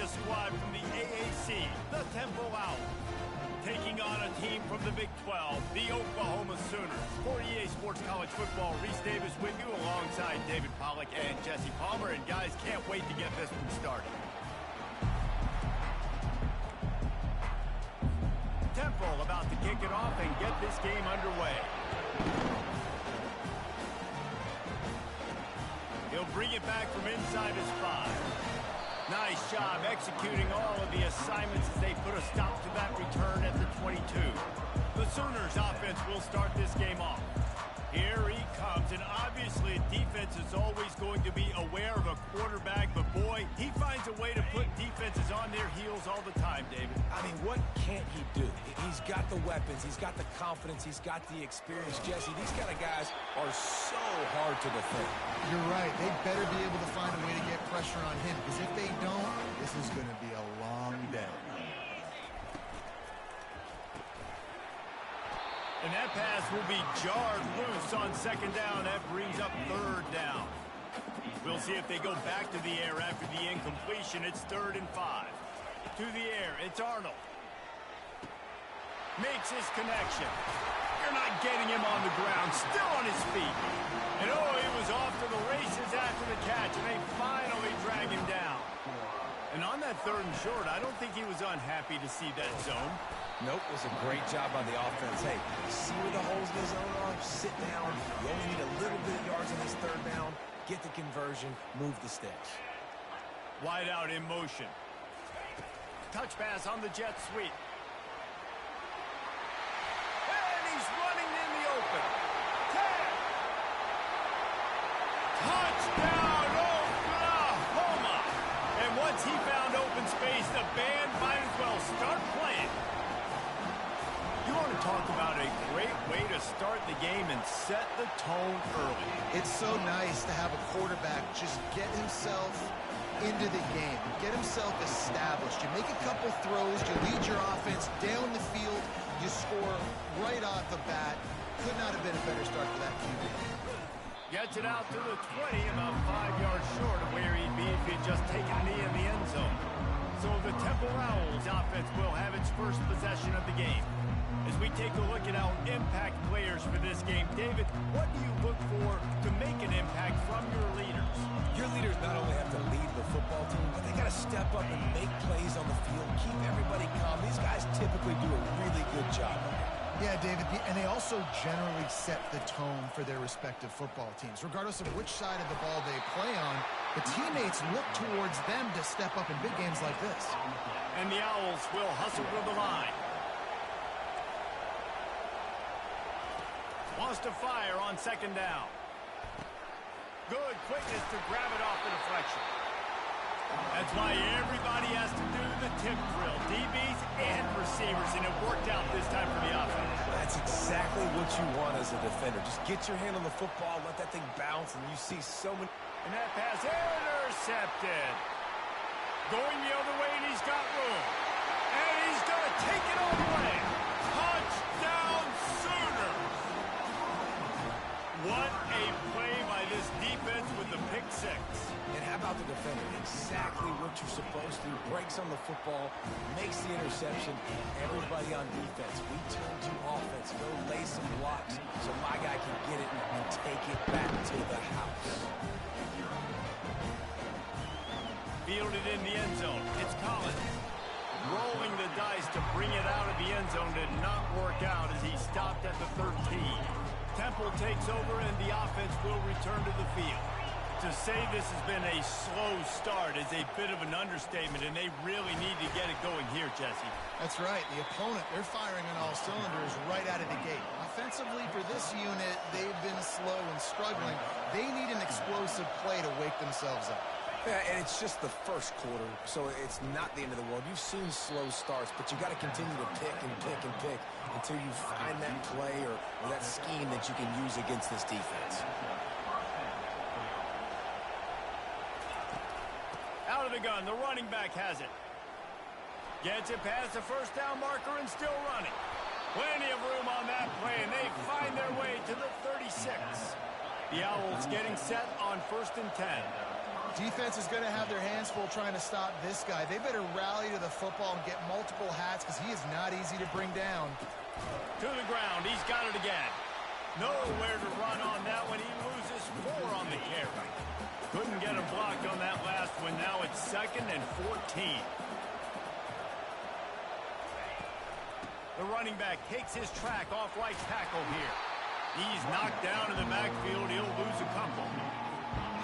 a squad from the AAC, the Temple Ou, taking on a team from the Big 12, the Oklahoma Sooners. For EA Sports College Football, Reese Davis with you alongside David Pollack and Jesse Palmer. And guys, can't wait to get this one started. Temple about to kick it off and get this game underway. He'll bring it back from inside his 5. Nice job executing all of the assignments as they put a stop to that return at the 22. The Sooners offense will start this game off. Here he comes, and obviously defense is always going to be aware of a quarterback, but boy, he finds a way to put defenses on their heels all the time, David. I mean, what can't he do? He's got the weapons, he's got the confidence, he's got the experience. Jesse, these kind of guys are so hard to defend. You're right. They better be able to find a way to get pressure on him, because if they don't, this is going to be a long day. And that pass will be jarred loose on second down. That brings up third down. We'll see if they go back to the air after the incompletion. It's 3rd and 5. To the air, it's Arnold. Makes his connection. You're not getting him on the ground, still on his feet. And oh, he was off to the races after the catch, and they finally drag him down. And on that 3rd and short, I don't think he was unhappy to see that zone. Nope, it was a great job by the offense. Hey, see where the holes in the zone are? Sit down. You only need a little bit of yards on this 3rd down. Get the conversion, move the sticks. Wide out in motion. Touch pass on the jet sweep. And he's running in the open. 10. Touchdown, Oklahoma! And once he found open space, the band might as well start playing. You want to talk about a great way to start the game and set the tone early. It's so nice to have a quarterback just get himself into the game, get himself established. You make a couple throws, you lead your offense down the field, you score right off the bat. Could not have been a better start for that QB. Gets it out to the 20, about 5 yards short of where he'd be if he'd just taken a knee in the end zone. So the Temple Owls offense will have its first possession of the game. As we take a look at our impact players for this game, David, what do you look for to make an impact from your leaders? Your leaders not only have to lead the football team, but they got to step up and make plays on the field, keep everybody calm. These guys typically do a really good job of it. Yeah, David, and they also generally set the tone for their respective football teams. Regardless of which side of the ball they play on, the teammates look towards them to step up in big games like this. And the Owls will hustle to the line. Wants to fire on second down. Good quickness to grab it off the deflection. That's why everybody has to do the tip drill, DBs and receivers, and it worked out this time for the offense. That's exactly what you want as a defender. Just get your hand on the football, let that thing bounce, and you see so many. And that pass intercepted. Going the other way, and he's got room. And he's going to take it all the way. Touchdown, Sooners! What a play by this defense with the pick 6. And how about the defender? Exactly what you're supposed to do. Breaks on the football, makes the interception. Everybody on defense, we turn to offense. Go lay some blocks so my guy can get it and take it back to the house. Fielded in the end zone. It's Collins. Rolling the dice to bring it out of the end zone did not work out as he stopped at the 13. Temple takes over and the offense will return to the field. To say this has been a slow start is a bit of an understatement, and they really need to get it going here, Jesse. That's right. The opponent, they're firing on all cylinders right out of the gate. Offensively, for this unit, they've been slow and struggling. They need an explosive play to wake themselves up. Yeah, and it's just the first quarter, so it's not the end of the world. You've seen slow starts, but you got to continue to pick and pick and pick until you find that play or that scheme that you can use against this defense. Out of the gun, the running back has it. Gets it past the first down marker and still running. Plenty of room on that play, and they find their way to the 36. The Owls getting set on 1st and 10. Defense is going to have their hands full trying to stop this guy. They better rally to the football and get multiple hats because he is not easy to bring down. To the ground. He's got it again. Nowhere to run on that one. He loses 4 on the carry. Couldn't get him blocked on that last one. Now it's 2nd and 14. The running back takes his track off right tackle here. He's knocked down in the backfield. He'll lose a couple.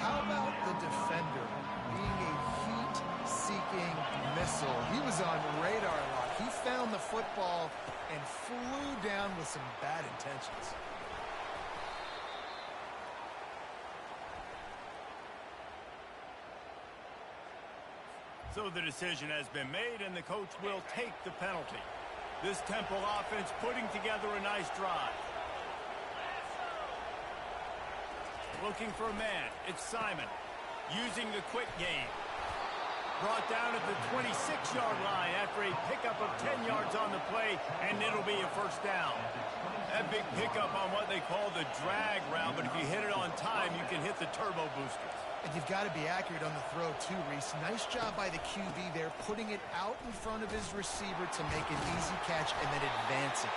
How about the defender being a heat-seeking missile? He was on radar lock. He found the football and flew down with some bad intentions. So the decision has been made, and the coach will take the penalty. This Temple offense putting together a nice drive. Looking for a man. It's Simon. Using the quick game. Brought down at the 26-yard line after a pickup of 10 yards on the play, and it'll be a first down. That big pickup on what they call the drag route, but if you hit it on time, you can hit the turbo boosters. And you've got to be accurate on the throw, too, Reese. Nice job by the QB there, putting it out in front of his receiver to make an easy catch and then advance it.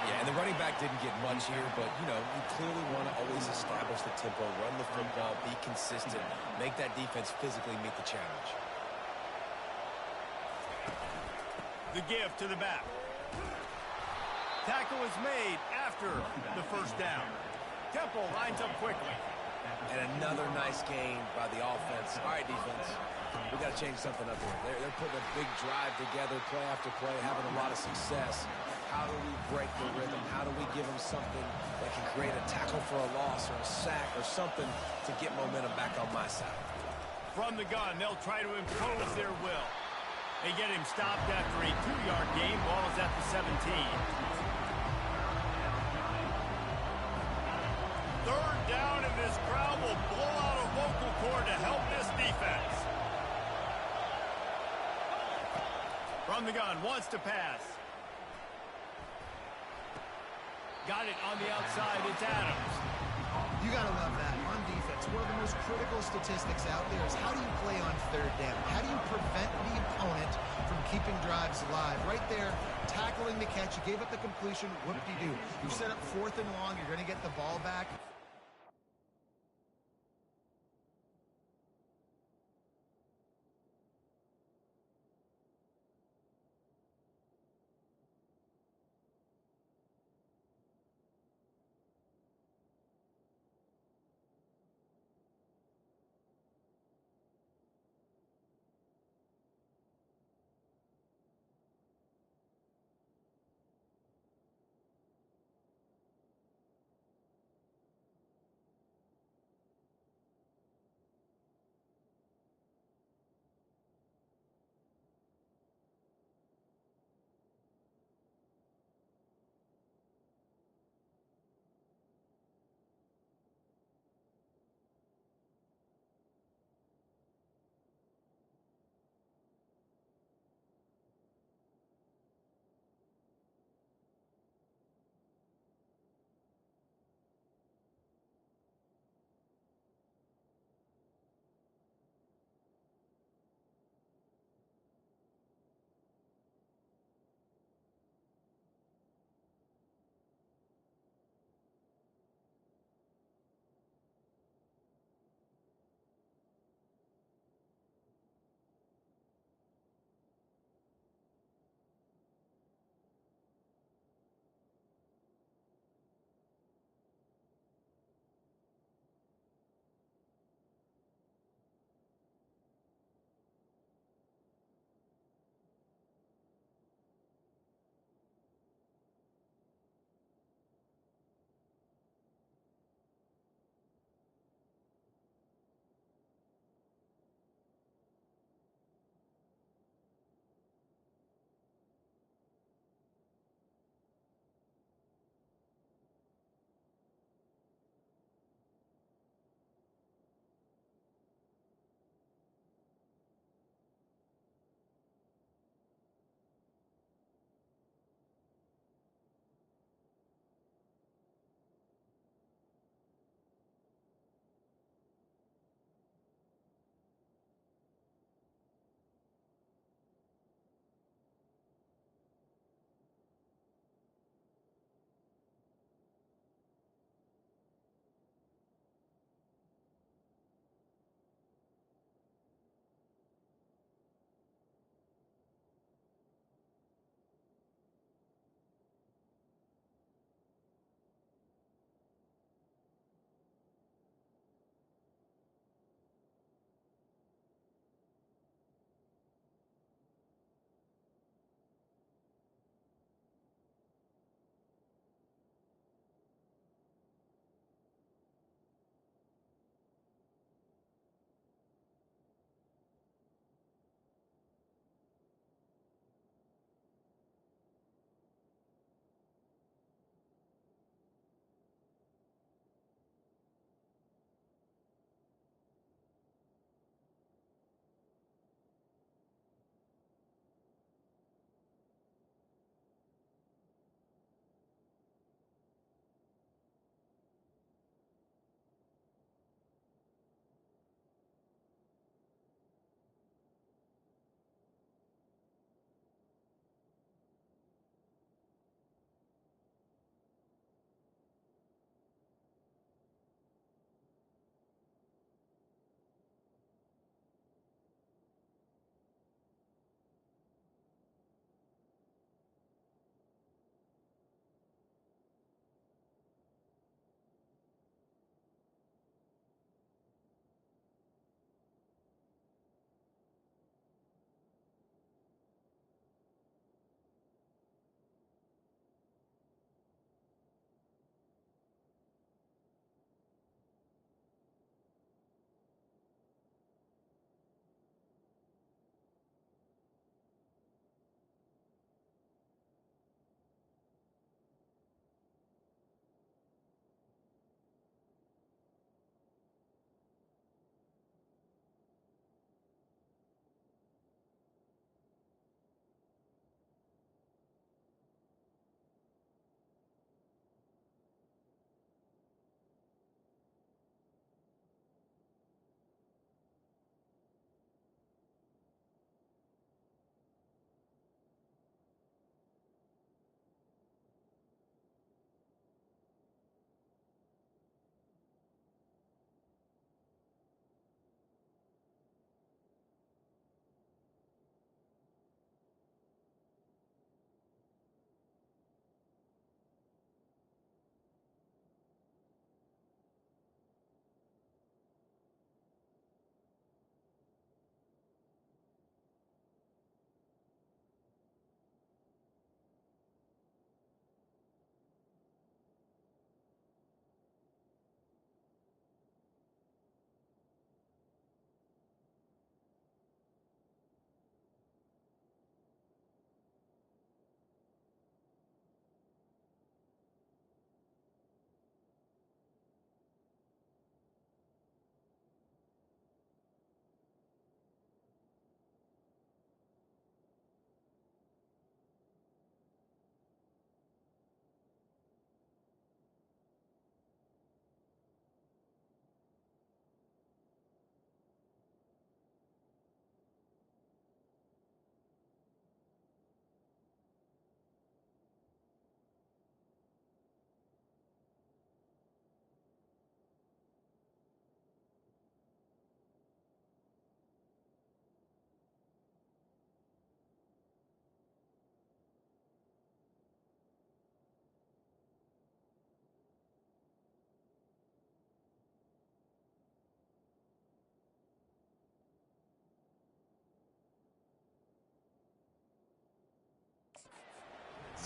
Yeah, and the running back didn't get much here, but, you know, you clearly want to always establish the tempo, run the football, be consistent, make that defense physically meet the challenge. The give to the back. Tackle is made after the first down. Temple lines up quickly. And another nice gain by the offense. All right, defense, we got to change something up here. They're putting a big drive together, play after play, having a lot of success. How do we break the rhythm? How do we give them something that can create a tackle for a loss or a sack or something to get momentum back on my side? From the gun, they'll try to impose their will. They get him stopped after a 2-yard gain. Ball is at the 17. Third down, and this crowd will blow out a vocal cord to help this defense. From the gun, wants to pass. Got it on the outside. It's Adams. You got to love that. On defense, one of the most critical statistics out there is how do you play on third down? How do you prevent the opponent from keeping drives alive? Right there, tackling the catch. You gave up the completion. What do you do? You set up 4th and long. You're going to get the ball back.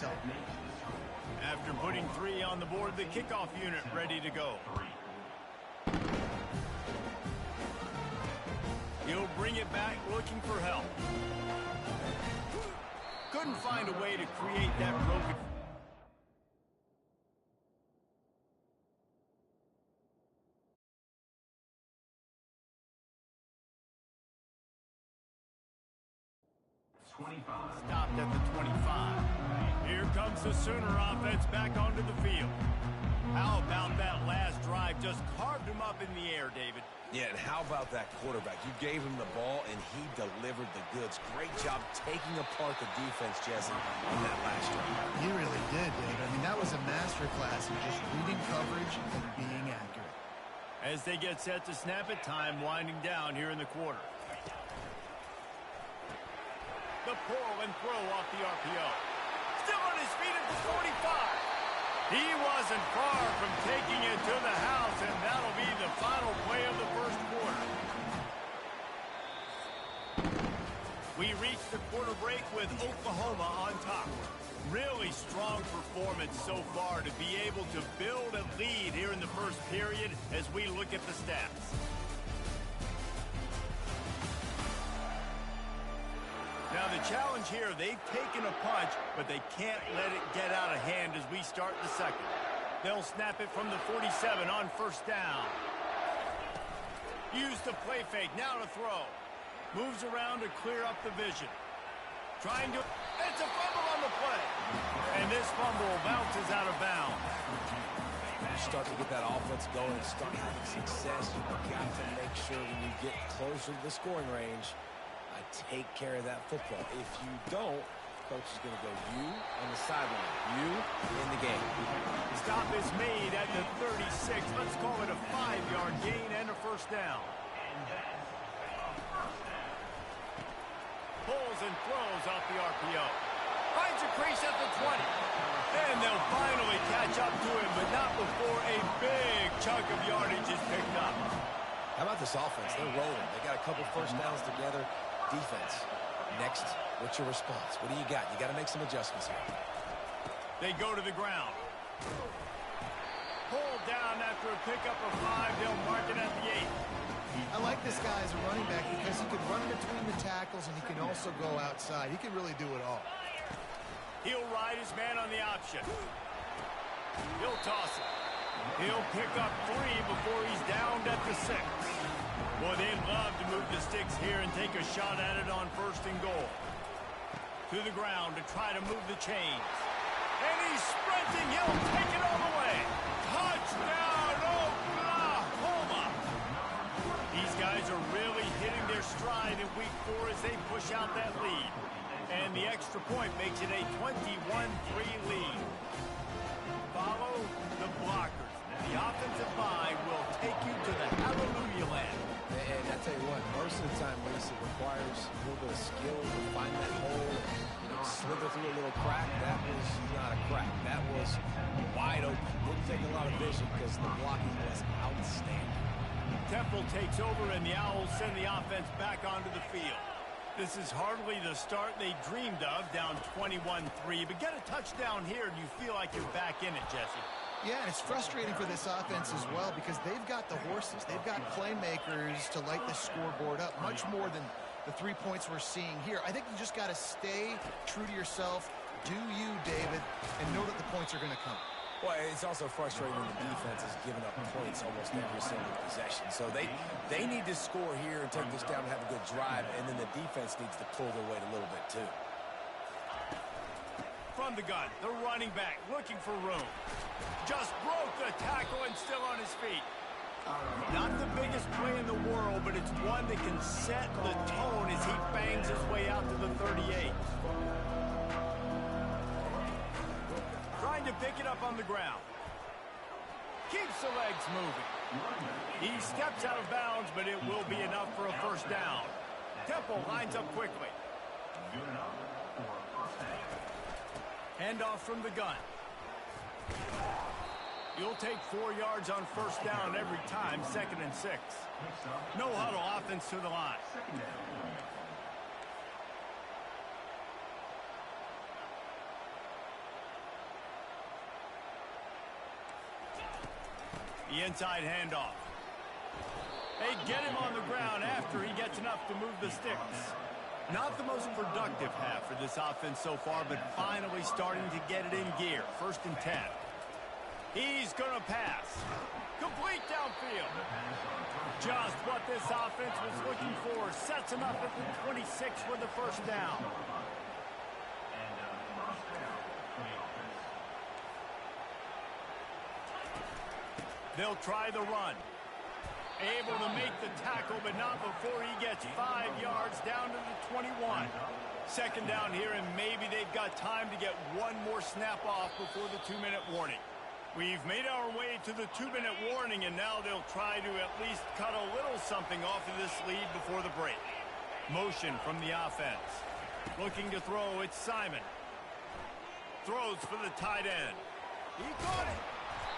himself. After putting 3 on the board, the kickoff unit ready to go. He'll bring it back looking for help. Couldn't find a way to create that broken. Stopped at the 25. Here comes the Sooner offense back onto the field. How about that last drive? Just carved him up in the air, David. Yeah, and how about that quarterback? You gave him the ball, and he delivered the goods. Great job taking apart the defense, Jesse, on that last drive. He really did, David. I mean, that was a masterclass in just reading coverage and being accurate. As they get set to snap it, time winding down here in the quarter. The pull and throw off the RPO. Still on his feet at the 45. He wasn't far from taking it to the house, and that'll be the final play of the first quarter. We reach the quarter break with Oklahoma on top. Really strong performance so far to be able to build a lead here in the first period as we look at the stats. Now the challenge here, they've taken a punch, but they can't let it get out of hand as we start the second. They'll snap it from the 47 on first down. Use the play fake, now to throw. Moves around to clear up the vision. Trying to, it's a fumble on the play. And this fumble bounces out of bounds. You start to get that offense going and start having success. You've got to make sure when you get closer to the scoring range, take care of that football. If you don't, coach is going to go you on the sideline, you in the game. Stop is made at the 36. Let's call it a 5-yard gain and a first down. Pulls and throws off the RPO. Finds a crease at the 20. And they'll finally catch up to him, but not before a big chunk of yardage is picked up. How about this offense? They're rolling. They got a couple first downs together. Defense. Next, what's your response? What do you got? You got to make some adjustments here. They go to the ground. Pulled down after a pickup of 5. They'll mark it at the 8. I like this guy as a running back because he can run between the tackles and he can also go outside. He can really do it all. He'll ride his man on the option. He'll toss it. He'll pick up 3 before he's downed at the 6. Boy, they'd love to move the sticks here and take a shot at it on first and goal. To the ground to try to move the chains. And he's sprinting. He'll take it all the way. Touchdown, Oklahoma! These guys are really hitting their stride in week 4 as they push out that lead. And the extra point makes it a 21-3 lead. Follow the blockers. The offensive line will take you to the hallelujah land. And I tell you what, most of the time, Reese, it requires a little bit of skill to find that hole, slither through a little crack. That was not a crack. That was wide open. Didn't take a lot of vision because the blocking was outstanding. Temple takes over, and the Owls send the offense back onto the field. This is hardly the start they dreamed of, down 21-3. But get a touchdown here, and you feel like you're back in it, Jesse. Yeah, and it's frustrating for this offense as well because they've got the horses. They've got playmakers to light the scoreboard up, much more than the 3 points we're seeing here. I think you just got to stay true to yourself, do you, David, and know that the points are going to come. Well, it's also frustrating when the defense is giving up points almost every single possession. So they need to score here and take this down and have a good drive, and then the defense needs to pull their weight a little bit too. From the gun, the running back looking for room. Just broke the tackle and still on his feet. Not the biggest play in the world, but it's one that can set the tone as he bangs his way out to the 38. Trying to pick it up on the ground. Keeps the legs moving. He steps out of bounds, but it will be enough for a first down. Temple lines up quickly. Handoff from the gun. You'll take 4 yards on first down every time, 2nd and 6. No huddle offense to the line. The inside handoff. They get him on the ground after he gets enough to move the sticks. Not the most productive half for this offense so far, but finally starting to get it in gear. 1st and 10. He's going to pass. Complete downfield. Just what this offense was looking for. Sets him up at the 26 for the 1st down. They'll try the run. Able to make the tackle, but not before he gets 5 yards down to the 21. 2nd down here, and maybe they've got time to get one more snap off before the 2-minute warning. We've made our way to the 2-minute warning, and now they'll try to at least cut a little something off of this lead before the break. Motion from the offense. Looking to throw, it's Simon. Throws for the tight end. He got it.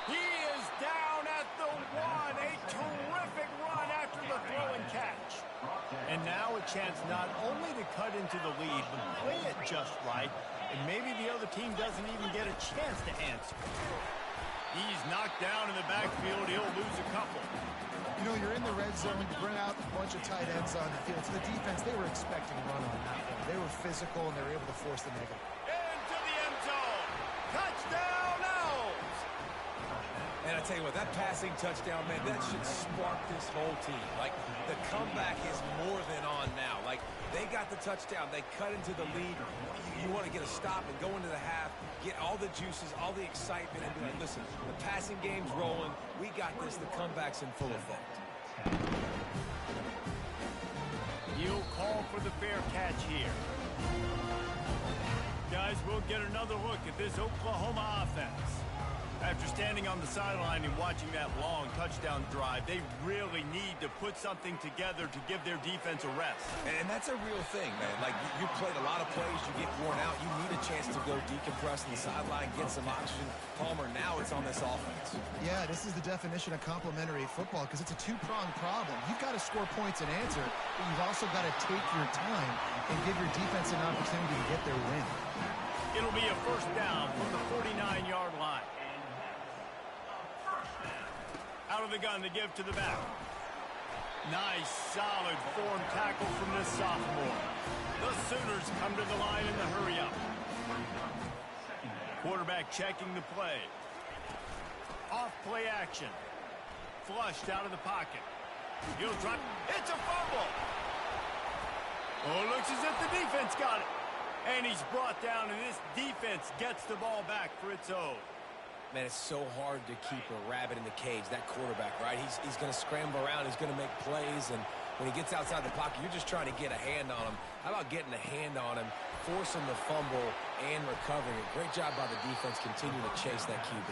He is down at the 1. A terrific run after the throw and catch. And now a chance not only to cut into the lead, but play it just right, and maybe the other team doesn't even get a chance to answer. He's knocked down in the backfield. He'll lose a couple. You know, you're in the red zone. You bring out a bunch of tight ends on the field. So the defense, they were expecting a run on that one. They were physical, and they were able to force the negative. Into the end zone. Touchdown, Owls. And I tell you what, that passing touchdown, man, that should spark this whole team. Like, the comeback is more than on now. Like, they got the touchdown. They cut into the lead. You want to get a stop and go into the half, get all the juices, all the excitement, and be like, listen, the passing game's rolling. We got this. The comeback's in full effect. You'll call for the fair catch here. Guys, we'll get another look at this Oklahoma offense. After standing on the sideline and watching that long touchdown drive, they really need to put something together to give their defense a rest. And that's a real thing, man. Like, you played a lot of plays, you get worn out, you need a chance to go decompress on the sideline, get some oxygen. Palmer, now it's on this offense. Yeah, this is the definition of complementary football because it's a two-pronged problem. You've got to score points and answer, but you've also got to take your time and give your defense an opportunity to get their win. It'll be a 1st down from the 49-yard line. Out of the gun to give to the back. Nice, solid form tackle from this sophomore. The Sooners come to the line in the hurry-up. Quarterback checking the play. Off play action. Flushed out of the pocket. He'll drop. It's a fumble. Oh, looks as if the defense got it. And he's brought down, and this defense gets the ball back for its own. Man, it's so hard to keep a rabbit in the cage, that quarterback, right? He's going to scramble around. He's going to make plays, and when he gets outside the pocket, you're just trying to get a hand on him. How about getting a hand on him, forcing the fumble, and recovering it? Great job by the defense continuing to chase that QB.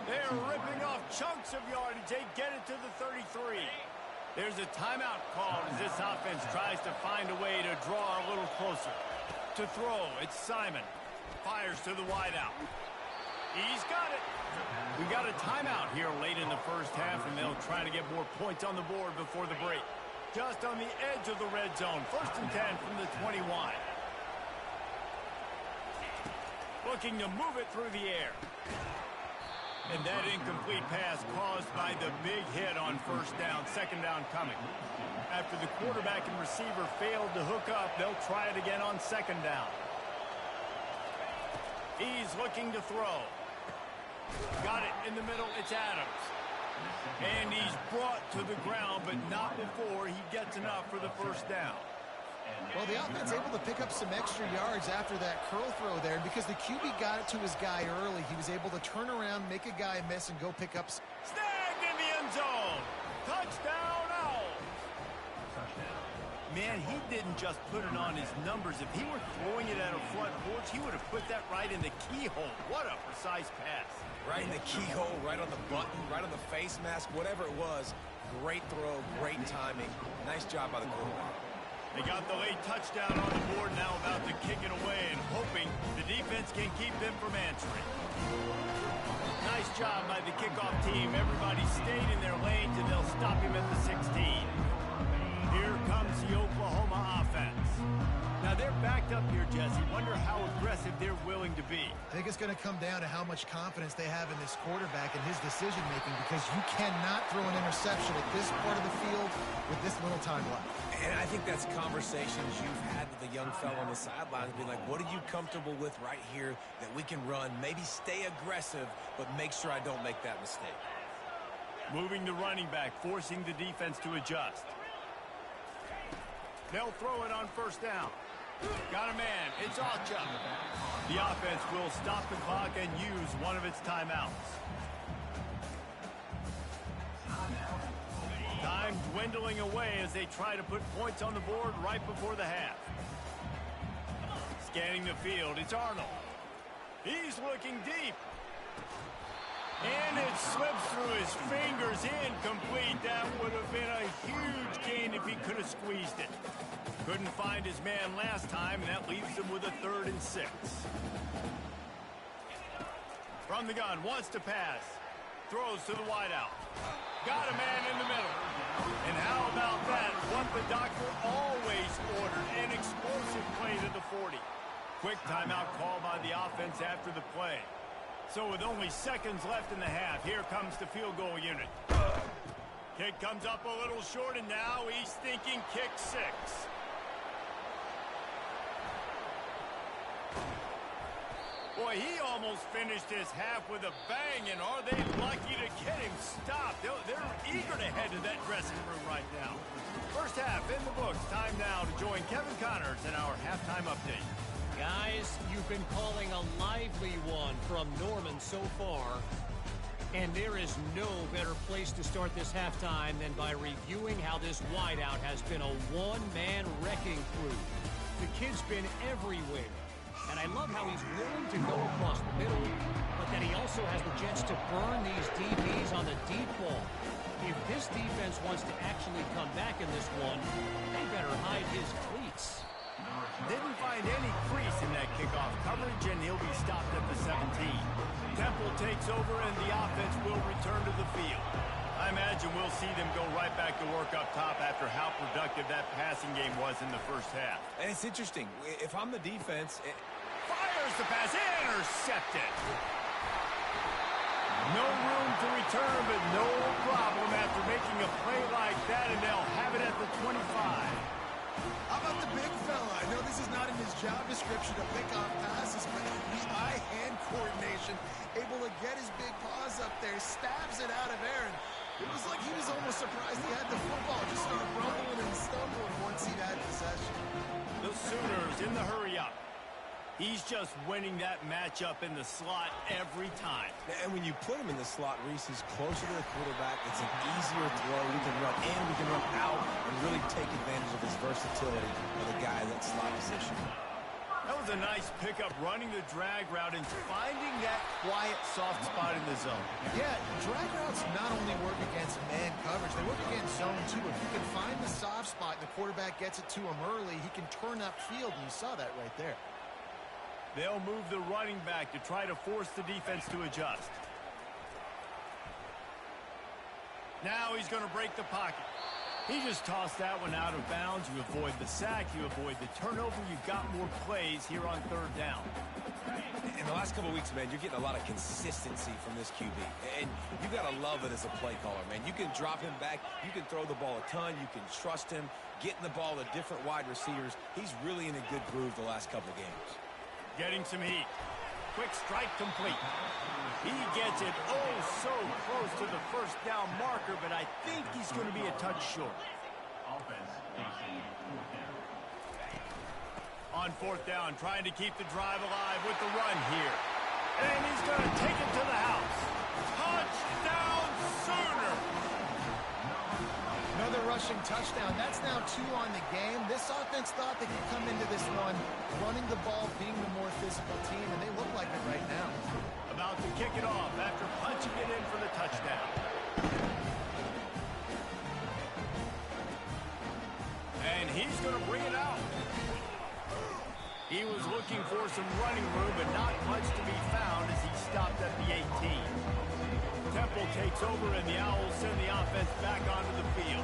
They're ripping off chunks of yardage. They get it to the 33. There's a timeout called as this offense tries to find a way to draw a little closer. To throw, it's Simon. Fires to the wideout. He's got it. We got a timeout here late in the 1st half, and they'll try to get more points on the board before the break. Just on the edge of the red zone. 1st and 10 from the 21. Looking to move it through the air. And that incomplete pass caused by the big hit on 1st down. 2nd down coming. After the quarterback and receiver failed to hook up, they'll try it again on 2nd down. He's looking to throw. Got it in the middle. It's Adams. And he's brought to the ground, but not before he gets enough for the 1st down. Well, the offense able to pick up some extra yards after that curl throw there. And because the QB got it to his guy early, he was able to turn around, make a guy miss, and go pick up. Snagged in the end zone. Touchdown, Owls. Man, he didn't just put it on his numbers. If he were throwing it at a front porch, he would have put that right in the keyhole. What a precise pass. Right in the keyhole, right on the button, right on the face mask, whatever it was. Great throw, great timing. Nice job by the quarterback. They got the late touchdown on the board, now about to kick it away and hoping the defense can keep them from answering. Nice job by the kickoff team. Everybody stayed in their lanes, and they'll stop him at the 16. Here comes the Oklahoma offense. Now they're back picked up here, Jesse. Wonder how aggressive they're willing to be. I think it's going to come down to how much confidence they have in this quarterback and his decision-making, because you cannot throw an interception at this part of the field with this little time left. And I think that's conversations you've had with a young fellow on the sidelines, be like, what are you comfortable with right here that we can run? Maybe stay aggressive, but make sure I don't make that mistake. Moving the running back, forcing the defense to adjust. They'll throw it on first down. Got a man. It's Ocha. The offense will stop the clock and use one of its timeouts. Time dwindling away as they try to put points on the board right before the half. Scanning the field, it's Arnold. He's looking deep. And it slips through his fingers, incomplete. That would have been a huge gain if he could have squeezed it. Couldn't find his man last time, and that leaves him with a 3rd and 6. From the gun, wants to pass. Throws to the wideout. Got a man in the middle. And how about that? What the doctor always ordered, an explosive play to the 40. Quick timeout call by the offense after the play. So with only seconds left in the half, here comes the field goal unit. Kick comes up a little short, and now he's thinking kick 6. Boy, he almost finished his half with a bang, and are they lucky to get him stopped? They're eager to head to that dressing room right now. First half in the books. Time now to join Kevin Connors in our halftime update. Guys, you've been calling a lively one from Norman so far. And there is no better place to start this halftime than by reviewing how this wideout has been a one-man wrecking crew. The kid's been everywhere. And I love how he's willing to go across the middle, but that he also has the jets to burn these DBs on the deep ball. If this defense wants to actually come back in this one, they better hide his cleats. Didn't find any crease in that kickoff coverage, and he'll be stopped at the 17. Temple takes over, and the offense will return to the field. I imagine we'll see them go right back to work up top after how productive that passing game was in the first half. And it's interesting. If I'm the defense... Fires the pass, intercepted. No room to return, but no problem after making a play like that, and they'll have it at the 25. How about the big fella? I know this is not in his job description to pick off passes, but the eye-hand coordination, able to get his big paws up there, stabs it out of Aaron. It was like he was almost surprised he had the football. Just started rumbling and stumbling once he had possession. The Sooners in the hurry-up. He's just winning that matchup in the slot every time. And when you put him in the slot, Reese is closer to the quarterback. It's an easier throw. We can run in, we can run out, and really take advantage of his versatility of the guy in that slot position. That was a nice pickup, running the drag route and finding that quiet, soft spot in the zone. Yeah, drag routes not only work against man coverage, they work against zone too. If you can find the soft spot and the quarterback gets it to him early, he can turn upfield, and you saw that right there. They'll move the running back to try to force the defense to adjust. Now he's going to break the pocket. He just tossed that one out of bounds. You avoid the sack, you avoid the turnover. You've got more plays here on 3rd down. In the last couple of weeks, man, you're getting a lot of consistency from this QB. And you got to love it as a play caller, man. You can drop him back. You can throw the ball a ton. You can trust him, getting the ball to different wide receivers. He's really in a good groove the last couple of games. Getting some heat. Quick strike complete. He gets it so close to the first down marker, but I think he's going to be a touch short. On 4th down, trying to keep the drive alive with the run here. And he's going to take it to the house. Touchdown, Sooner! Another rushing touchdown. That's now 2 on the game. This offense thought they could come into this one running the ball, being the more physical team, and they look like it right now. About to kick it off after punching it in for the touchdown. And he's going to bring it out. He was looking for some running room, but not much to be found as he stopped at the 18. Temple takes over, and the Owls send the offense back onto the field.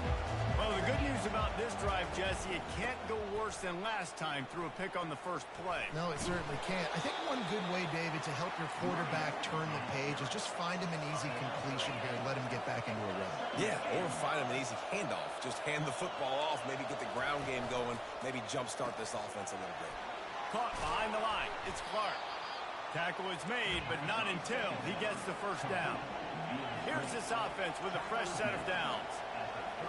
Well, the good news about this drive, Jesse, it can't go worse than last time through a pick on the first play. No, it certainly can't. I think one good way, David, to help your quarterback turn the page is just find him an easy completion here and let him get back into a run. Yeah, or find him an easy handoff. Just hand the football off, maybe get the ground game going, maybe jumpstart this offense a little bit. Caught behind the line. It's Clark. Tackle is made, but not until he gets the first down. Here's this offense with a fresh set of downs.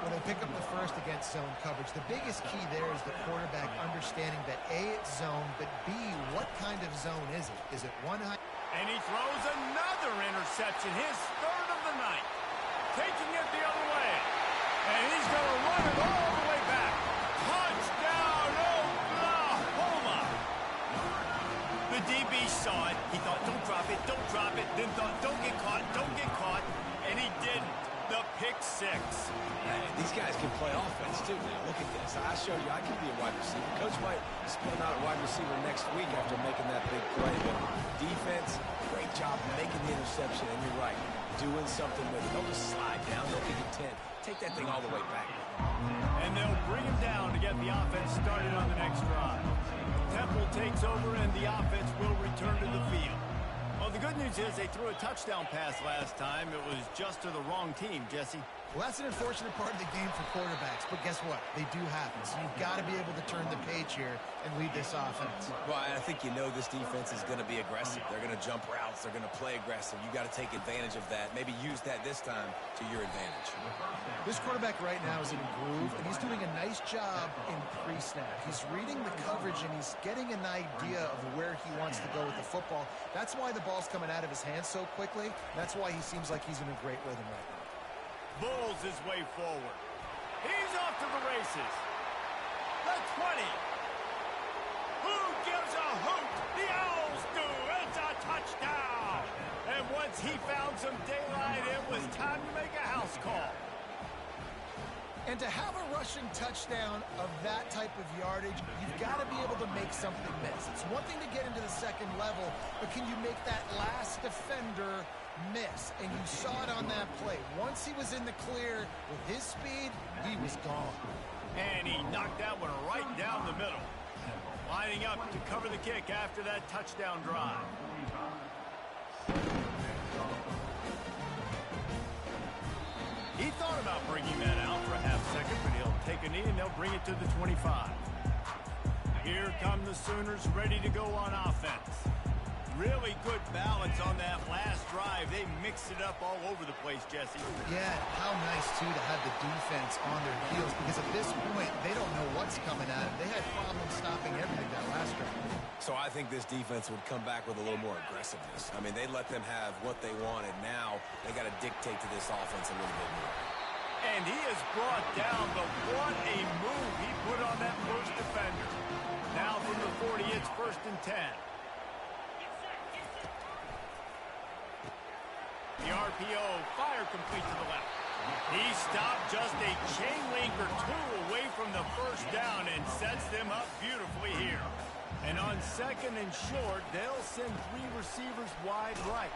When they pick up the first against zone coverage, the biggest key there is the quarterback understanding that A, it's zone, but B, what kind of zone is it? Is it one high? And he throws another interception, his third of the night. Taking it the other way. And he's going to run it all the way back. Touchdown, Oklahoma! The DB saw it. He thought, don't drop it, don't drop it. Then thought, don't get caught, don't get caught. And he didn't. The pick six. Hey, these guys can play offense, too. Now, look at this. I showed you I can be a wide receiver. Coach might split him out a wide receiver next week after making that big play. But defense, great job making the interception. And you're right, doing something with it. Don't just slide down. Don't make it 10. Take that thing all the way back. And they'll bring him down to get the offense started on the next drive. Temple takes over, and the offense will return to the field. Well, the good news is they threw a touchdown pass last time. It was just to the wrong team, Jesse. Well, that's an unfortunate part of the game for quarterbacks, but guess what? They do happen. So you've got to be able to turn the page here and lead this offense. Well, I think you know this defense is going to be aggressive. They're going to jump routes. They're going to play aggressive. You've got to take advantage of that. Maybe use that this time to your advantage. This quarterback right now is in a groove, and he's doing a nice job in pre-snap. He's reading the coverage, and he's getting an idea of where he wants to go with the football. That's why the ball's coming out of his hands so quickly. That's why he seems like he's in a great rhythm right now. Bulls his way forward. He's off to the races. The 20. Who gives a hoot? The Owls do. It's a touchdown. And once he found some daylight, it was time to make a house call. And to have a rushing touchdown of that type of yardage, you've got to be able to make something miss. It's one thing to get into the second level, but can you make that last defender miss? And you saw it on that play. Once he was in the clear with his speed, he was gone. And he knocked that one right down the middle. Lining up to cover the kick after that touchdown drive. He thought about bringing that out for a half second, but he'll take a knee and they'll bring it to the 25. Here come the Sooners ready to go on offense. Really good balance on that last drive. They mixed it up all over the place, Jesse. Yeah, how nice, too, to have the defense on their heels, because at this point, they don't know what's coming at them. They had problems stopping everything that last drive. So I think this defense would come back with a little more aggressiveness. I mean, they let them have what they wanted. Now they got to dictate to this offense a little bit more. And he is brought down, but what a move he put on that first defender. Now from the 40, it's 1st and 10. The RPO, fire complete to the left. He stopped just a chain link or two away from the first down and sets them up beautifully here. And on 2nd and short, they'll send 3 receivers wide right.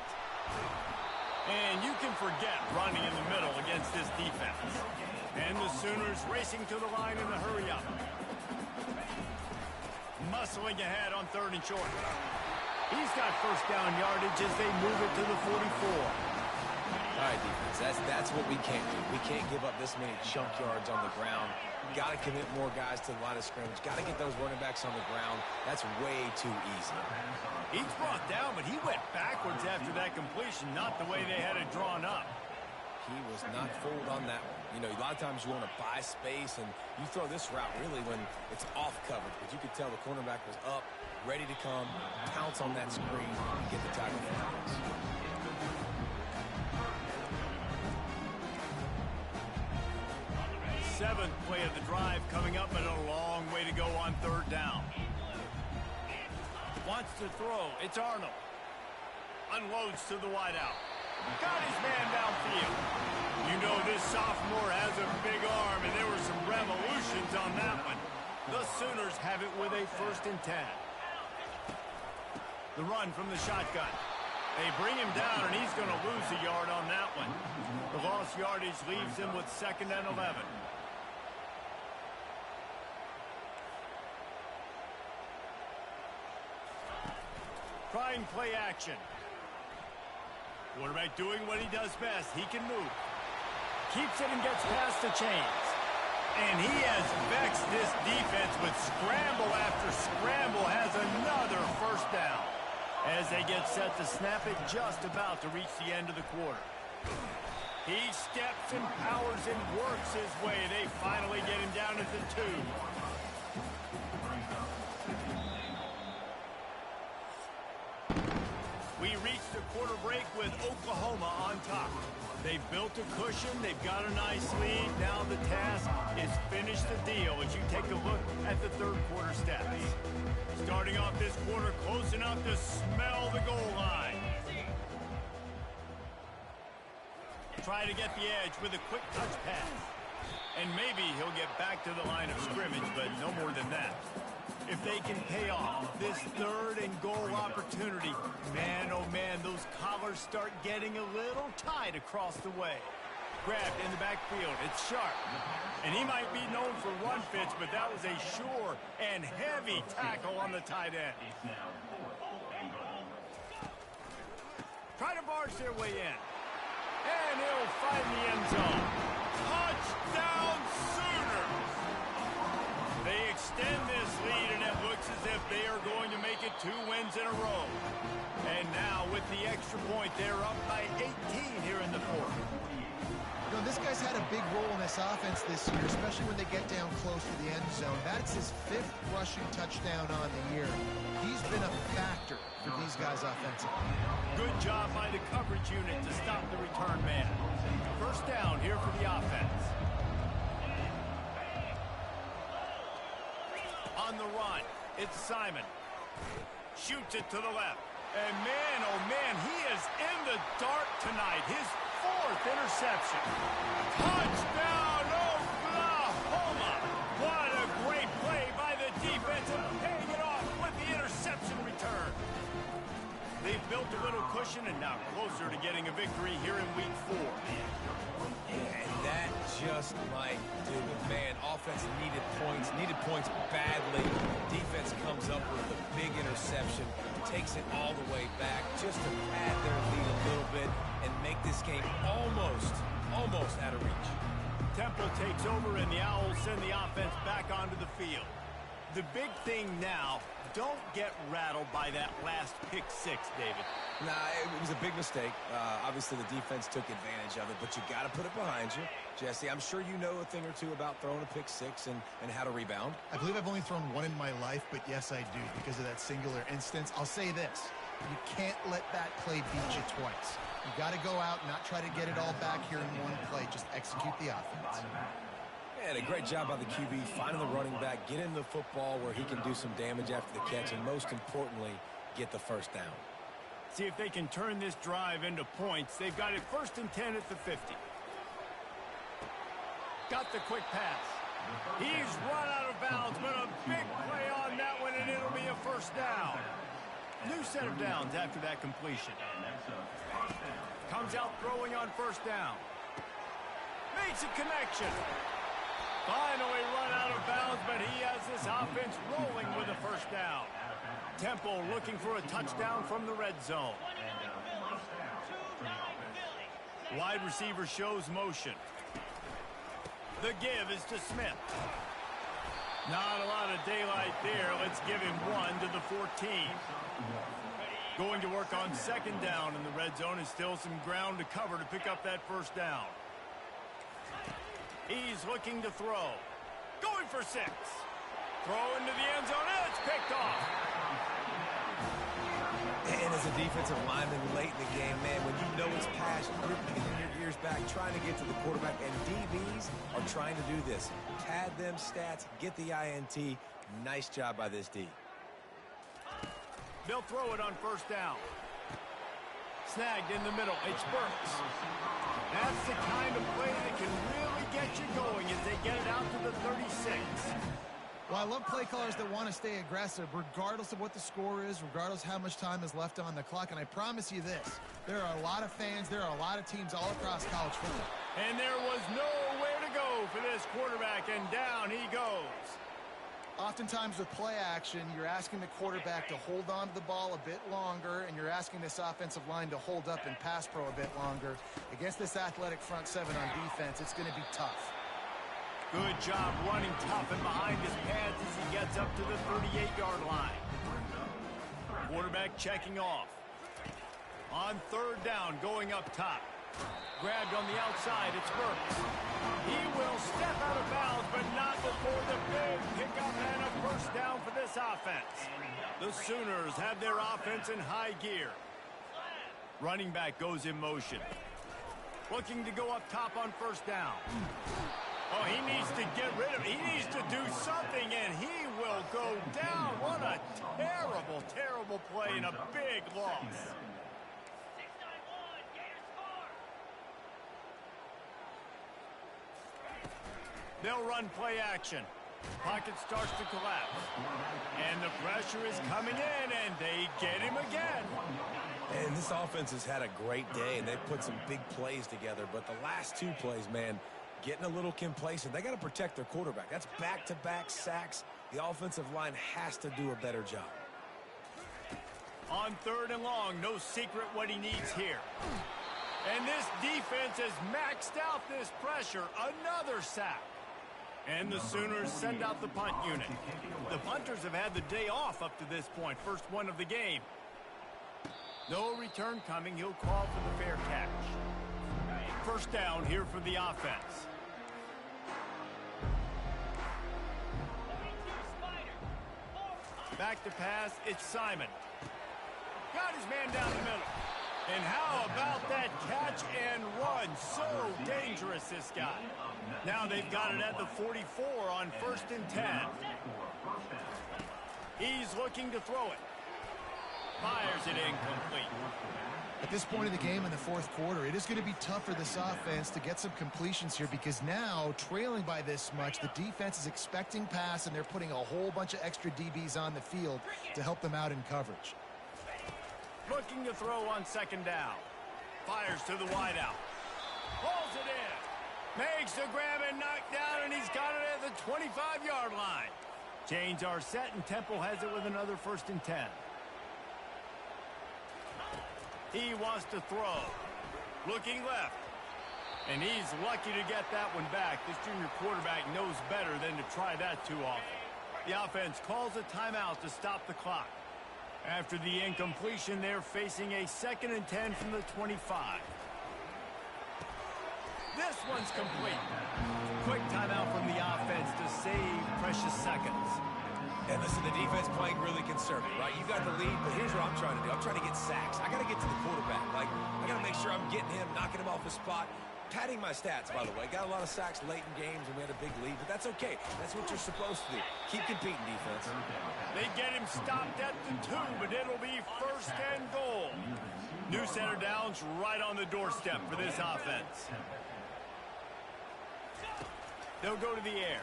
And you can forget running in the middle against this defense. And the Sooners racing to the line in a hurry up. Muscling ahead on 3rd and short. He's got first down yardage as they move it to the 44. All right, defense, that's what we can't do. We can't give up this many chunk yards on the ground. Got to commit more guys to the line of scrimmage. Got to get those running backs on the ground. That's way too easy. He's brought down, but he went backwards after that completion, not the way they had it drawn up. He was not fooled on that one. You know, a lot of times you want to buy space, and you throw this route really when it's off coverage. But you could tell the cornerback was up, ready to come, pounce on that screen, and get the tackle for downs. Seventh play of the drive coming up, and a long way to go on 3rd down. Wants to throw. It's Arnold. Unloads to the wideout. Got his man downfield. You know this sophomore has a big arm, and there were some revolutions on that one. The Sooners have it with a 1st and 10. The run from the shotgun. They bring him down, and he's going to lose a yard on that one. The lost yardage leaves him with 2nd and 11. Trying play action. Quarterback doing what he does best. He can move. Keeps it and gets past the chains. And he has vexed this defense with scramble after scramble. Has another first down. As they get set to snap it, just about to reach the end of the quarter. He steps and powers and works his way. They finally get him down at the 2. We reach the quarter break with Oklahoma on top. They've built a cushion. They've got a nice lead. Now the task is finish the deal as you take a look at the 3rd quarter stats. Starting off this quarter close enough to smell the goal line. Try to get the edge with a quick touch pass. And maybe he'll get back to the line of scrimmage, but no more than that. If they can pay off this 3rd and goal opportunity, man, oh man, those collars start getting a little tight across the way. Grabbed in the backfield. It's Sharp. And he might be known for run fits, but that was a sure and heavy tackle on the tight end. Try to barge their way in. And he'll find the end zone. Touchdown Sooners! They extend this lead, and it looks as if they are going to make it 2 wins in a row. And now, with the extra point, they're up by 18 here in the 4th. You know, this guy's had a big role in this offense this year, especially when they get down close to the end zone. That's his 5th rushing touchdown on the year. He's been a factor for these guys offensively. Good job by the coverage unit to stop the return man. First down here for the offense. On the run, it's Simon. Shoots it to the left. And man, oh man, he is in the dark tonight. His 4th interception. Touchdown, Oklahoma! What a great play by the defense and paying it off with the interception return. They've built a little cushion and now closer to getting a victory here in week 4. And that just might do it. Man, offense needed points badly. Defense comes up with a big interception, takes it all the way back just to pad their lead a little bit and make this game almost out of reach. Temple takes over and the Owls send the offense back onto the field. The big thing now, don't get rattled by that last pick 6, David. Nah, it was a big mistake. Obviously, the defense took advantage of it, but you got to put it behind you. Jesse, I'm sure you know a thing or two about throwing a pick 6 and how to rebound. I believe I've only thrown one in my life, but yes, I do because of that singular instance. I'll say this. You can't let that play beat you twice. You got to go out and not try to get it all back here in one play. Just execute the offense. And a great job by the QB, finding the running back, get him the football where he can do some damage after the catch, and most importantly, get the first down. See if they can turn this drive into points. They've got it 1st and 10 at the 50. Got the quick pass. He's run out of bounds, but a big play on that one, and it'll be a first down. New set of downs after that completion. Comes out throwing on first down. Makes a connection. Finally run out of bounds, but he has this offense rolling with a first down. Temple looking for a touchdown from the red zone. Wide receiver shows motion. The give is to Smith. Not a lot of daylight there. Let's give him 1 to the 14. Going to work on 2nd down in the red zone, and still some ground to cover to pick up that first down. He's looking to throw. Going for 6. Throw into the end zone, and it's picked off. And as a defensive lineman late in the game, man, when you know it's past, you're pinning your ears back, trying to get to the quarterback, and DBs are trying to do this. Pad them stats, get the INT. Nice job by this D. They'll throw it on first down. Snagged in the middle. It's Burks. That's the kind of play that can really get you going as they get it out to the 36. Well, I love play callers that want to stay aggressive, regardless of what the score is, regardless how much time is left on the clock. And I promise you this, there are a lot of fans, there are a lot of teams all across college football. And there was nowhere to go for this quarterback, and down he goes. Oftentimes with play action, you're asking the quarterback to hold on to the ball a bit longer, and you're asking this offensive line to hold up in pass pro a bit longer. Against this athletic front seven on defense, it's going to be tough. Good job running tough and behind his pads as he gets up to the 38-yard line. Quarterback checking off. On third down, going up top. Grabbed on the outside, it's Burks. He will step out of bounds, but not before the big pickup and a first down for this offense. The Sooners have their offense in high gear. Running back goes in motion. Looking to go up top on first down. Oh, he needs to get rid of it. He needs to do something, and he will go down. What a terrible, terrible play and a big loss. They'll run play action. Pocket starts to collapse. And the pressure is coming in, and they get him again. And this offense has had a great day, and they've put some big plays together. But the last two plays, man, getting a little complacent. They got to protect their quarterback. That's back-to-back sacks. The offensive line has to do a better job. On third and long, no secret what he needs here. And this defense has maxed out this pressure. Another sack. And the Sooners send out the punt unit. The punters have had the day off up to this point. First one of the game. No return coming. He'll call for the fair catch. First down here for the offense. Back to pass, it's Simon. Got his man down the middle. And how about that catch and run? So dangerous, this guy. Now they've got it at the 44 on 1st and 10. He's looking to throw it. Fires it incomplete. At this point of the game in the fourth quarter, it is going to be tough for this offense to get some completions here because now, trailing by this much, the defense is expecting pass, and they're putting a whole bunch of extra DBs on the field to help them out in coverage. Looking to throw on second down. Fires to the wideout. Pulls it in. Makes the grab and knock down, and he's got it at the 25-yard line. Chains are set, and Temple has it with another 1st and 10. He wants to throw. Looking left. And he's lucky to get that one back. This junior quarterback knows better than to try that too often. The offense calls a timeout to stop the clock. After the incompletion, they're facing a 2nd and 10 from the 25. This one's complete. Quick timeout from the offense to save precious seconds. And listen, the defense playing really conservative, right? You got the lead, but here's what I'm trying to do. I'm trying to get sacks. I got to get to the quarterback. Like, I got to make sure I'm getting him, knocking him off his spot. Padding my stats, by the way. Got a lot of sacks late in games, and we had a big lead, but that's okay. That's what you're supposed to do. Keep competing, defense. They get him stopped at the 2, but it'll be 1st and goal. New center downs right on the doorstep for this offense. They'll go to the air.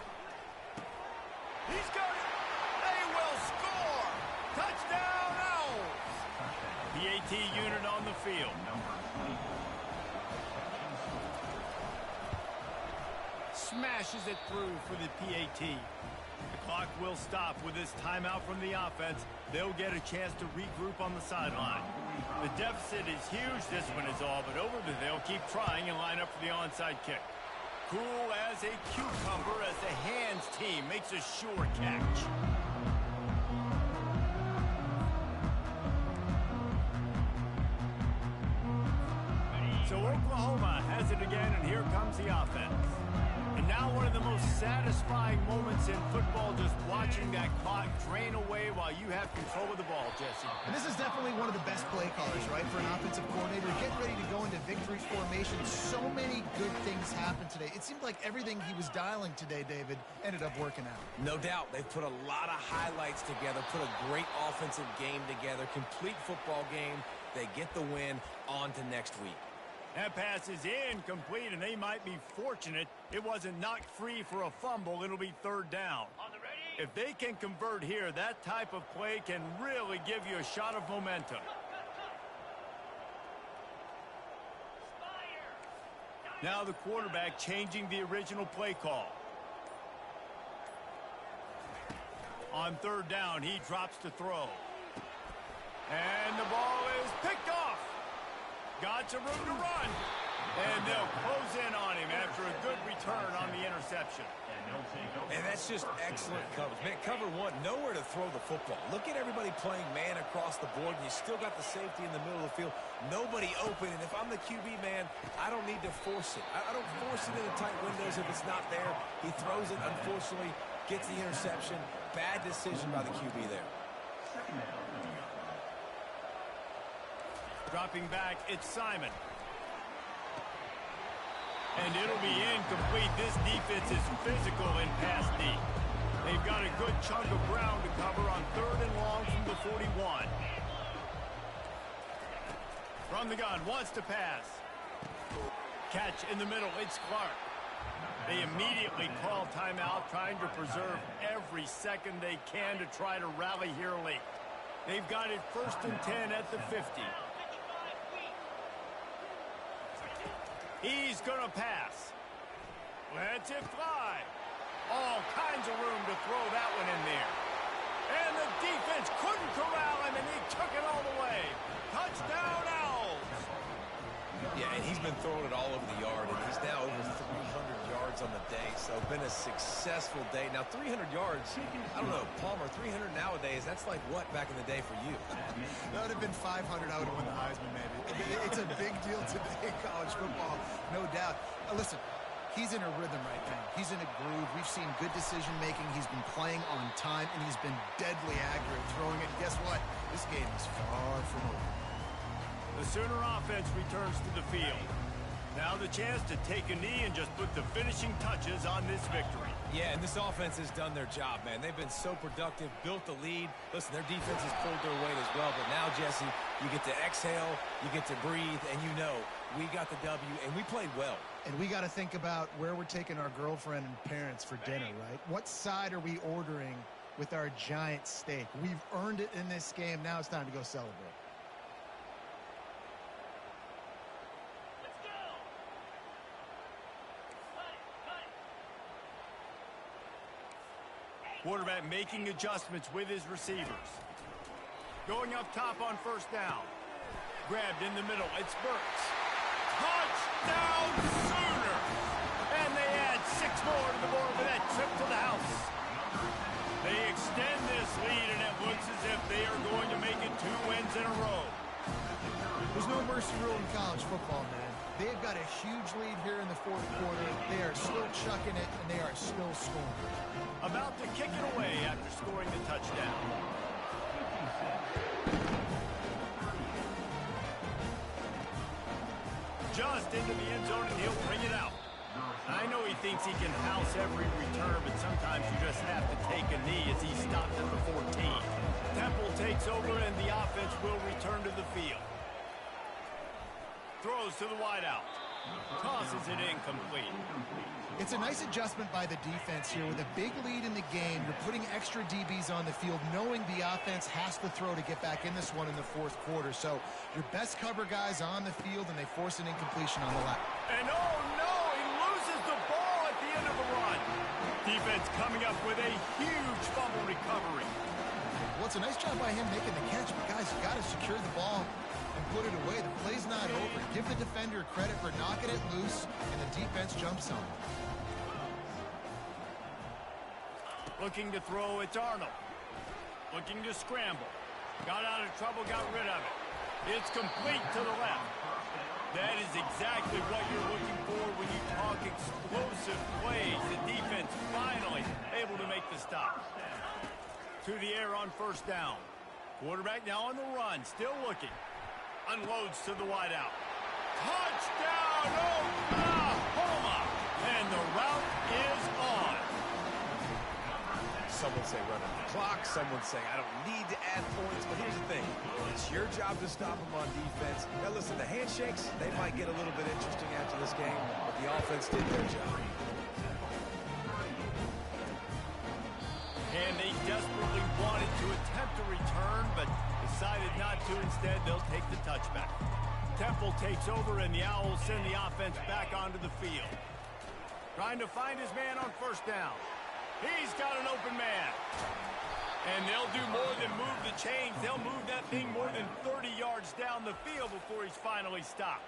He's got it. They will score. Touchdown, Owls. PAT unit on the field. Smashes it through for the PAT. The clock will stop with this timeout from the offense. They'll get a chance to regroup on the sideline. The deficit is huge. This one is all but over, but they'll keep trying and line up for the onside kick. Cool as a cucumber as the hands team makes a sure catch. So Oklahoma has it again, and here comes the offense. And now one of the most satisfying moments in football, just watching that clock drain away while you have control of the ball, Jesse. And this is definitely one of the best play callers, right, for an offensive coordinator. Get ready to go into victory formation. So many good things happened today. It seemed like everything he was dialing today, David, ended up working out. No doubt. They've put a lot of highlights together, put a great offensive game together, complete football game. They get the win. On to next week. That pass is incomplete, and they might be fortunate it wasn't knocked free for a fumble. It'll be 3rd down. On the ready. If they can convert here, that type of play can really give you a shot of momentum. Now the quarterback changing the original play call. On third down, he drops to throw. And the ball is picked off. Got some room to run. And they'll close in on him after a good return on the interception. And that's just excellent coverage. Man, cover one, nowhere to throw the football. Look at everybody playing man across the board, and you still got the safety in the middle of the field. Nobody open, and if I'm the QB, man, I don't need to force it. I don't force it into tight windows if it's not there. He throws it, unfortunately, gets the interception. Bad decision by the QB there. Dropping back, it's Simon. And it'll be incomplete. This defense is physical in pass D. They've got a good chunk of ground to cover on third and long from the 41. From the gun, wants to pass. Catch in the middle, it's Clark. They immediately call timeout, trying to preserve every second they can to try to rally here late. They've got it 1st and 10 at the 50. He's going to pass. Lets it fly. All kinds of room to throw that one in there. And the defense couldn't corral him, and he took it all the way. Touchdown, Owls. Yeah, and he's been throwing it all over the yard, and he's now over 300 yards on the day, so been a successful day. Now, 300 yards, I don't know, Palmer, 300 nowadays, that's like what back in the day for you? That would have been 500. I would have won the Heisman, maybe. It's a big deal today in college football, no doubt. Listen, he's in a rhythm right now. He's in a groove. We've seen good decision-making. He's been playing on time, and he's been deadly accurate throwing it. And guess what? This game is far from over. The Sooner offense returns to the field. Now the chance to take a knee and just put the finishing touches on this victory. Yeah, and this offense has done their job, man. They've been so productive, built the lead. Listen, their defense has pulled their weight as well. But now, Jesse, you get to exhale, you get to breathe, and you know we got the W, and we played well. And we got to think about where we're taking our girlfriend and parents for dinner, right? What side are we ordering with our giant steak? We've earned it in this game. Now it's time to go celebrate. Quarterback making adjustments with his receivers. Going up top on 1st down. Grabbed in the middle. It's Burks. Touchdown Sooner! And they add 6 more to the board with that trip to the house. They extend this lead, and it looks as if they are going to make it 2 wins in a row. There's no mercy rule in college football, man. They've got a huge lead here in the 4th quarter. They are still chucking it, and they are still scoring. About to kick it away after scoring the touchdown. Just into the end zone, and he'll bring it out. I know he thinks he can house every return, but sometimes you just have to take a knee as he stopped at the 14. Temple takes over, and the offense will return to the field. Throws to the wideout. Tosses it incomplete. It's a nice adjustment by the defense here. With a big lead in the game, you're putting extra DBs on the field, knowing the offense has to throw to get back in this one in the 4th quarter. So your best cover guys on the field, and they force an incompletion on the lap. And oh no, he loses the ball at the end of the run. Defense coming up with a huge fumble recovery. Well, it's a nice job by him making the catch, but guys, you got to secure the ball and put it away. The play's not over. Give the defender credit for knocking it loose, and the defense jumps on it. Looking to throw, it's Arnold. Looking to scramble. Got out of trouble, got rid of it. It's complete to the left. That is exactly what you're looking for when you talk explosive plays. The defense finally able to make the stop. To the air on 1st down. Quarterback now on the run, still looking. Unloads to the wideout. Touchdown, Oklahoma! And the route is on. Someone say run on the clock. Someone say I don't need to add points. But here's the thing. It's your job to stop them on defense. Now, listen, the handshakes, they might get a little bit interesting after this game, but the offense did their job. Hand decided not to. Instead, they'll take the touchback. Temple takes over, and the Owls send the offense back onto the field. Trying to find his man on first down. He's got an open man. And they'll do more than move the chains. They'll move that thing more than 30 yards down the field before he's finally stopped.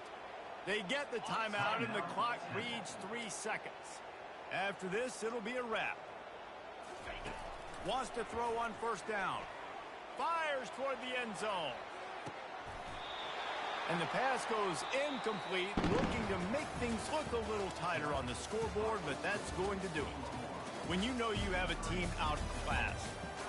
They get the timeout, and the clock reads 3 seconds. After this, it'll be a wrap. Wants to throw on first down. Fires toward the end zone. And the pass goes incomplete, looking to make things look a little tighter on the scoreboard, but that's going to do it. When you know you have a team outclassed,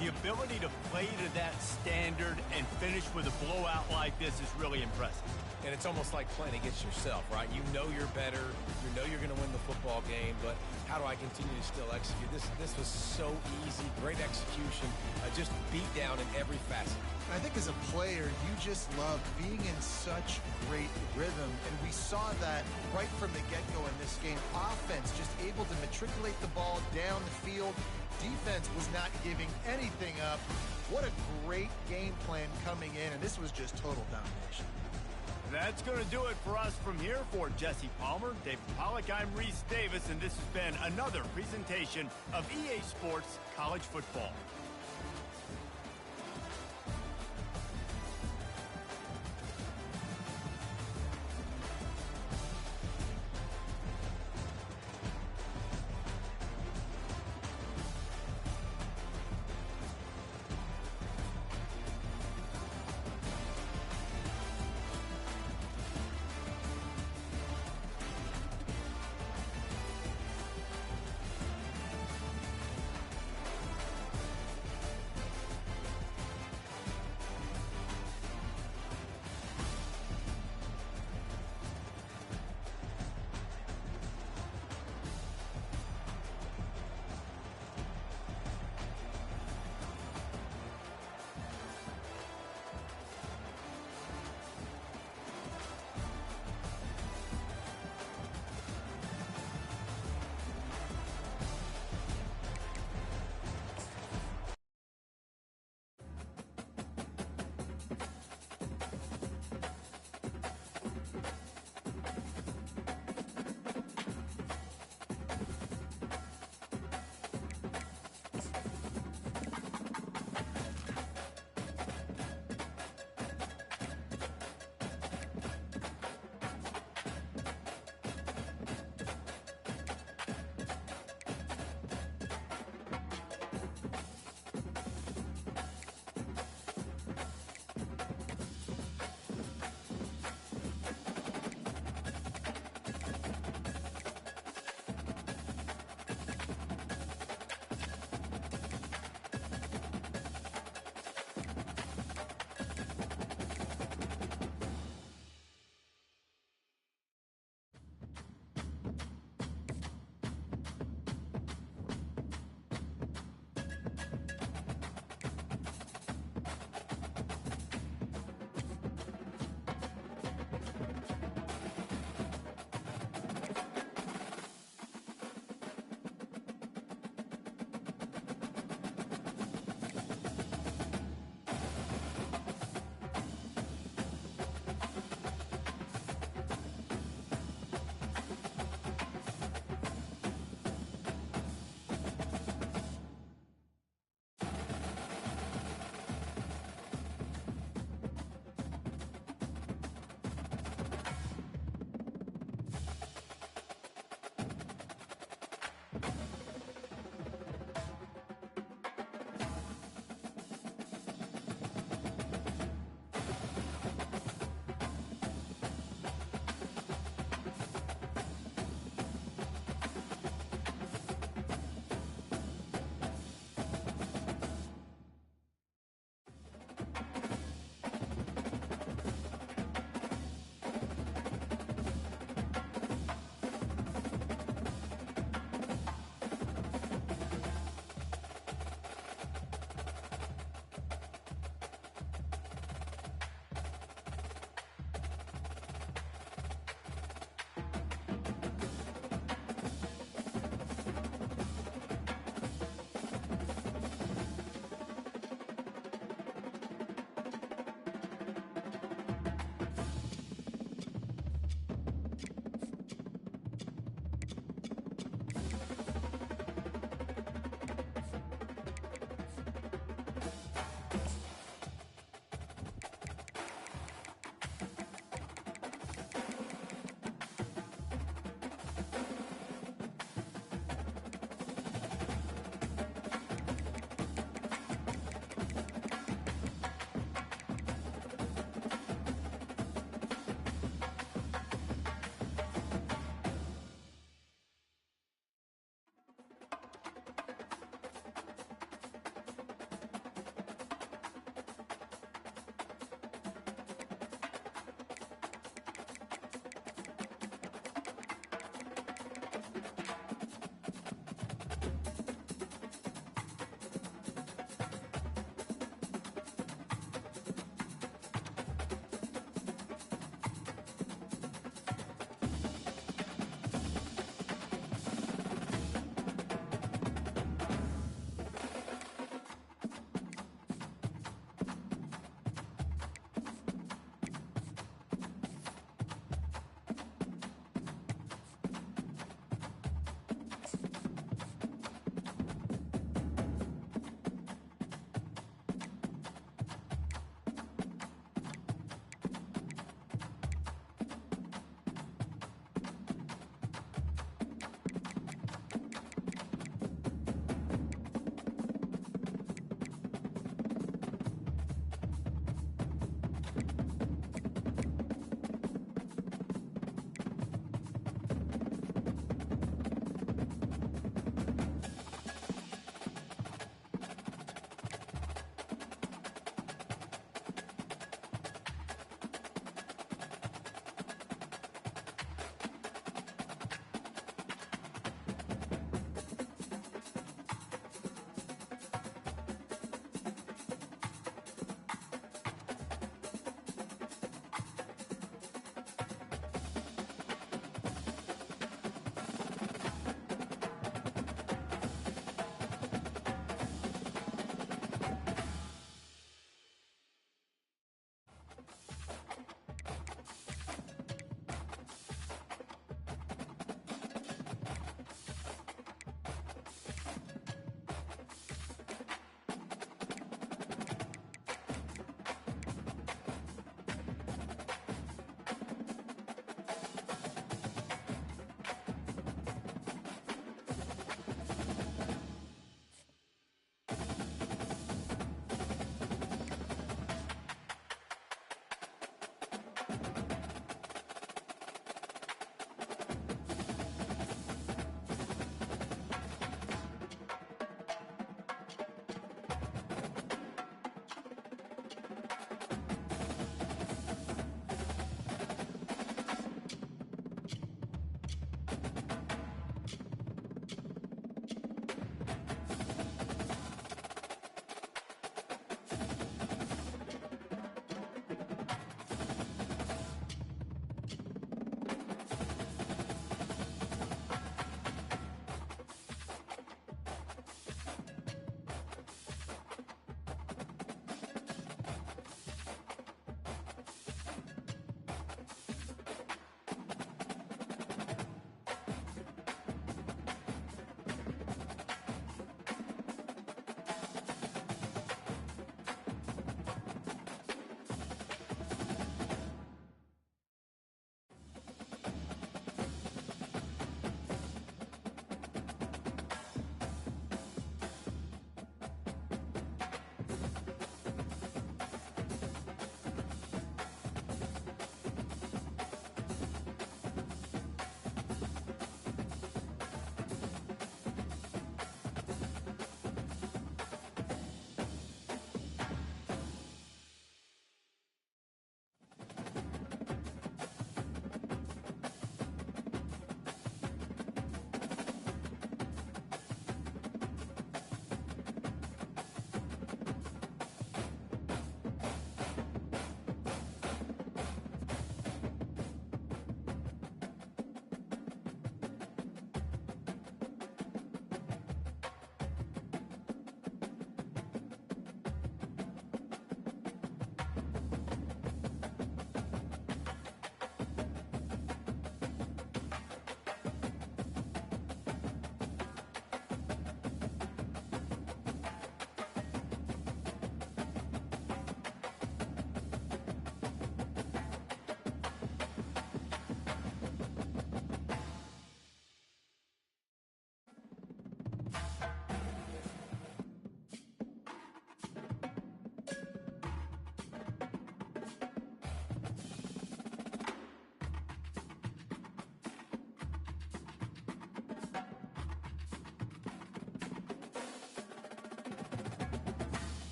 the ability to play to that standard and finish with a blowout like this is really impressive. And it's almost like playing against yourself, right? You know you're better. You know you're going to win the football game, but how do I continue to still execute? This was so easy. Great execution. Just beat down in every facet. I think as a player, you just love being in such great rhythm, and we saw that right from the get-go in this game. Offense just able to matriculate the ball down the field. Defense was not giving anything up. What a great game plan coming in, and this was just total domination. That's going to do it for us from here. For Jesse Palmer, David Pollack, I'm Reese Davis, and this has been another presentation of EA Sports College Football.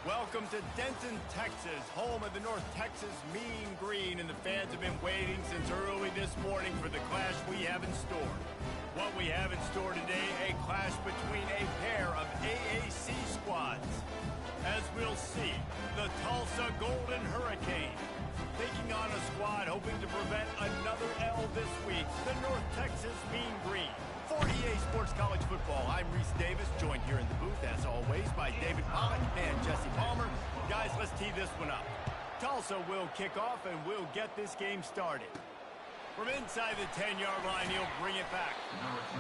Welcome to Denton, Texas, home of the North Texas Mean Green, and the fans have been waiting since early this morning for the clash we have in store. What we have in store today, a clash between a pair of AAC squads. As we'll see, the Tulsa Golden Hurricane taking on a squad hoping to prevent another L this week, the North Texas Mean Green. For EA Sports College Football, I'm Reese Davis, joined here in the booth, as always, by David Pollock and Jesse Palmer. Guys, let's tee this one up. Tulsa will kick off, and we'll get this game started. From inside the 10-yard line, he'll bring it back.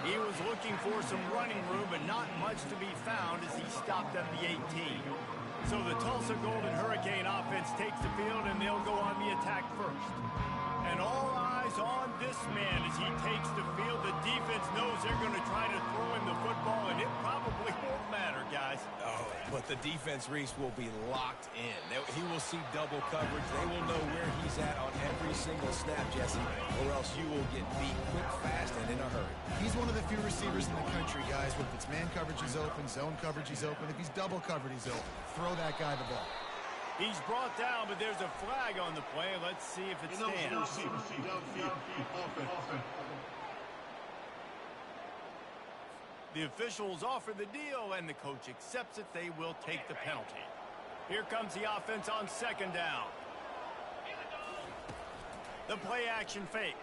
He was looking for some running room, but not much to be found as he stopped at the 18. So the Tulsa Golden Hurricane offense takes the field, and they'll go on the attack first. And all eyes on this man as he takes the field. The defense knows they're going to try to throw him the football, and it probably won't matter, guys. Oh, but the defense, Reese, will be locked in. He will see double coverage. They will know where he's at on every single snap, Jesse, or else you will get beat quick, fast, and in a hurry. He's one of the few receivers in the country, guys, where if it's man coverage, he's open, zone coverage, he's open. If he's double covered, he's open. Throw that guy the ball. He's brought down, but there's a flag on the play. Let's see if it stands. The officials offer the deal, and the coach accepts it. They will take the penalty. Here comes the offense on second down. The play action fake.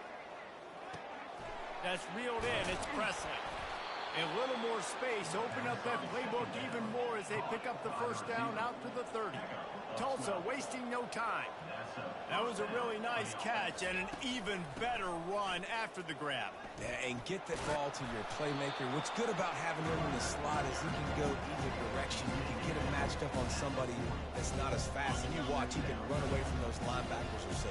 That's reeled in. It's Presley. A little more space. Open up that playbook even more as they pick up the first down out to the 30. Tulsa wasting no time. That was a really nice catch and an even better run after the grab. Yeah, and get that ball to your playmaker. What's good about having him in the slot is he can go either direction. You can get him matched up on somebody that's not as fast. And you watch, he can run away from those linebackers or safeties.